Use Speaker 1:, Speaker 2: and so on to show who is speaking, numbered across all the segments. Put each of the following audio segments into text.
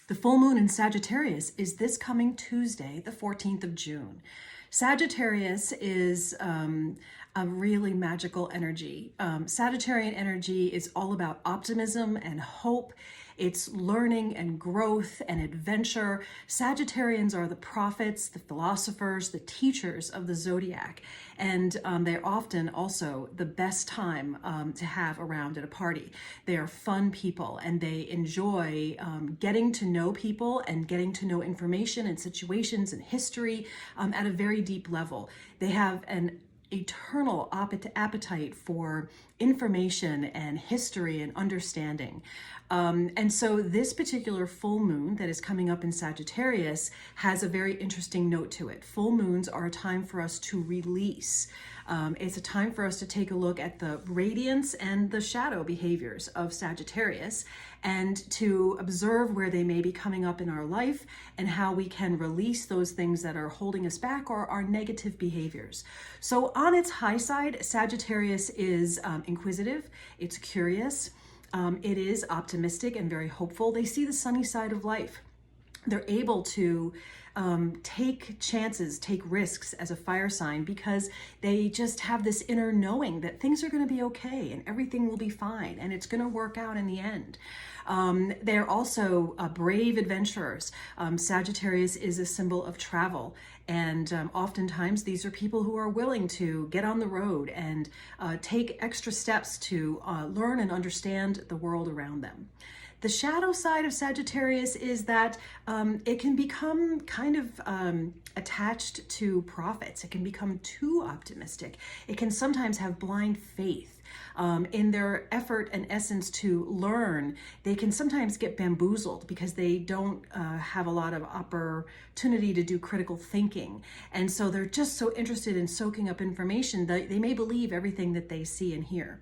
Speaker 1: The full moon in Sagittarius is this coming Tuesday, the 14th of June. Sagittarius is a really magical energy. Sagittarian energy is all about optimism and hope. It's learning and growth and adventure. Sagittarians are the prophets, the philosophers, the teachers of the zodiac. And they're often also the best time to have around at a party. They are fun people and they enjoy getting to know people and getting to know information and situations and history at a very deep level. They have an eternal appetite for information and history and understanding. And so this particular full moon that is coming up in Sagittarius has a very interesting note to it. Full moons are a time for us to release. It's a time for us to take a look at the radiance and the shadow behaviors of Sagittarius and to observe where they may be coming up in our life and how we can release those things that are holding us back or our negative behaviors. So on its high side, Sagittarius is inquisitive, it's curious, it is optimistic and very hopeful. They see the sunny side of life. They're able to take chances, take risks as a fire sign because they just have this inner knowing that things are going to be okay and everything will be fine and it's going to work out in the end. They're also brave adventurers. Sagittarius is a symbol of travel, and oftentimes these are people who are willing to get on the road and take extra steps to learn and understand the world around them. The shadow side of Sagittarius is that it can become kind of attached to prophets. It can become too optimistic. It can sometimes have blind faith. In their effort and essence to learn, they can sometimes get bamboozled because they don't have a lot of opportunity to do critical thinking. And so they're just so interested in soaking up information that they may believe everything that they see and hear.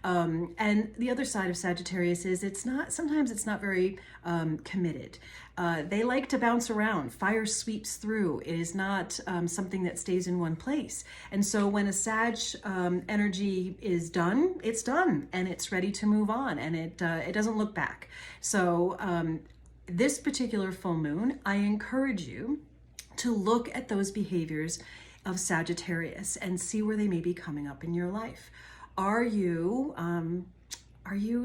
Speaker 1: And the other side of Sagittarius is sometimes it's not very committed. They like to bounce around. Fire sweeps through. It is not something that stays in one place. And so when a Sag energy is done, it's done and it's ready to move on, and it doesn't look back. So this particular full moon, I encourage you to look at those behaviors of Sagittarius and see where they may be coming up in your life. Are you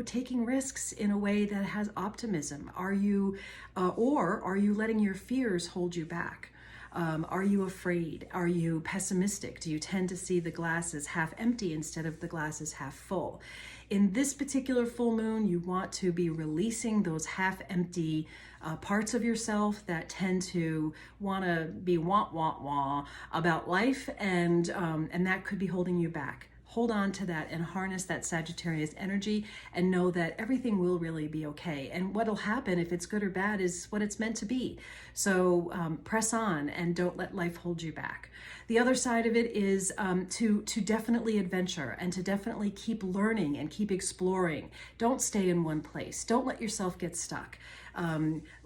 Speaker 1: taking risks in a way that has optimism? Are you letting your fears hold you back? Are you afraid? Are you pessimistic? Do you tend to see the glass as half empty instead of the glass as half full? In this particular full moon, you want to be releasing those half empty parts of yourself that tend to want to be wah about life, and that could be holding you back. Hold on to that and harness that Sagittarius energy and know that everything will really be okay. And what'll happen, if it's good or bad, is what it's meant to be. So press on and don't let life hold you back. The other side of it is to definitely adventure and to definitely keep learning and keep exploring. Don't stay in one place. Don't let yourself get stuck.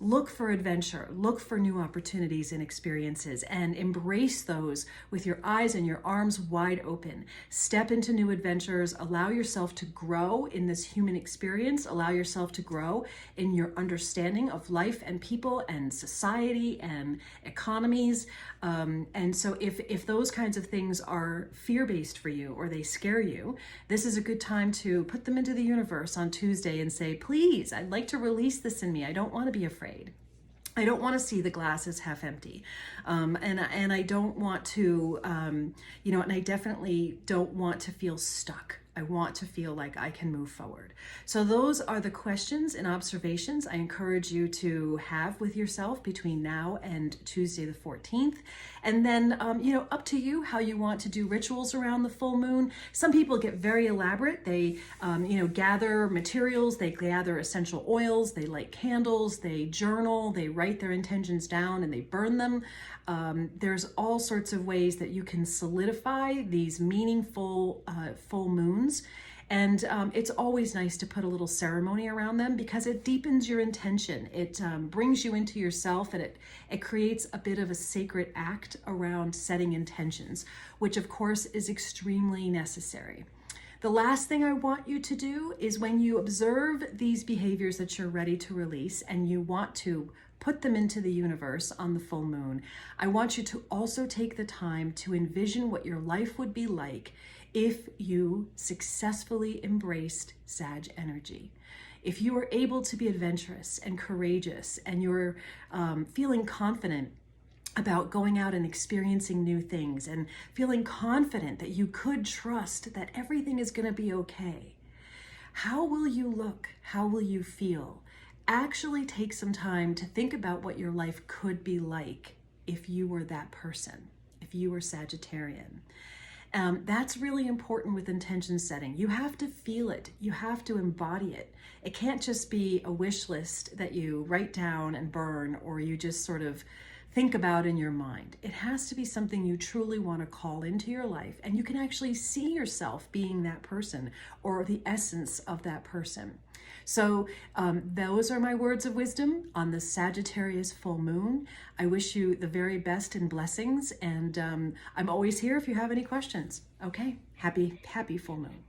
Speaker 1: Look for adventure, look for new opportunities and experiences, and embrace those with your eyes and your arms wide open. Step into new adventures, allow yourself to grow in this human experience, allow yourself to grow in your understanding of life and people and society and economies. And so if those kinds of things are fear-based for you or they scare you, this is a good time to put them into the universe on Tuesday and say, please, I'd like to release this in me. I don't want to be afraid. I don't want to see the glass as half empty. And I don't want to, and I definitely don't want to feel stuck. I want to feel like I can move forward. So those are the questions and observations I encourage you to have with yourself between now and Tuesday the 14th. And then, up to you how you want to do rituals around the full moon. Some people get very elaborate. They, gather materials, they gather essential oils, they light candles, they journal, they write their intentions down and they burn them. There's all sorts of ways that you can solidify these meaningful full moons. And it's always nice to put a little ceremony around them because it deepens your intention. It brings you into yourself, and it creates a bit of a sacred act around setting intentions, which of course is extremely necessary. The last thing I want you to do is when you observe these behaviors that you're ready to release and you want to put them into the universe on the full moon, I want you to also take the time to envision what your life would be like if you successfully embraced Sag energy. If you were able to be adventurous and courageous and you're feeling confident about going out and experiencing new things and feeling confident that you could trust that everything is going to be okay. How will you look? How will you feel? Actually take some time to think about what your life could be like if you were that person, if you were Sagittarian. That's really important with intention setting. You have to feel it. You have to embody it. It can't just be a wish list that you write down and burn, or you just sort of think about in your mind. It has to be something you truly want to call into your life, and you can actually see yourself being that person or the essence of that person. So those are my words of wisdom on the Sagittarius full moon. I wish you the very best and blessings, and I'm always here if you have any questions. Okay, happy full moon.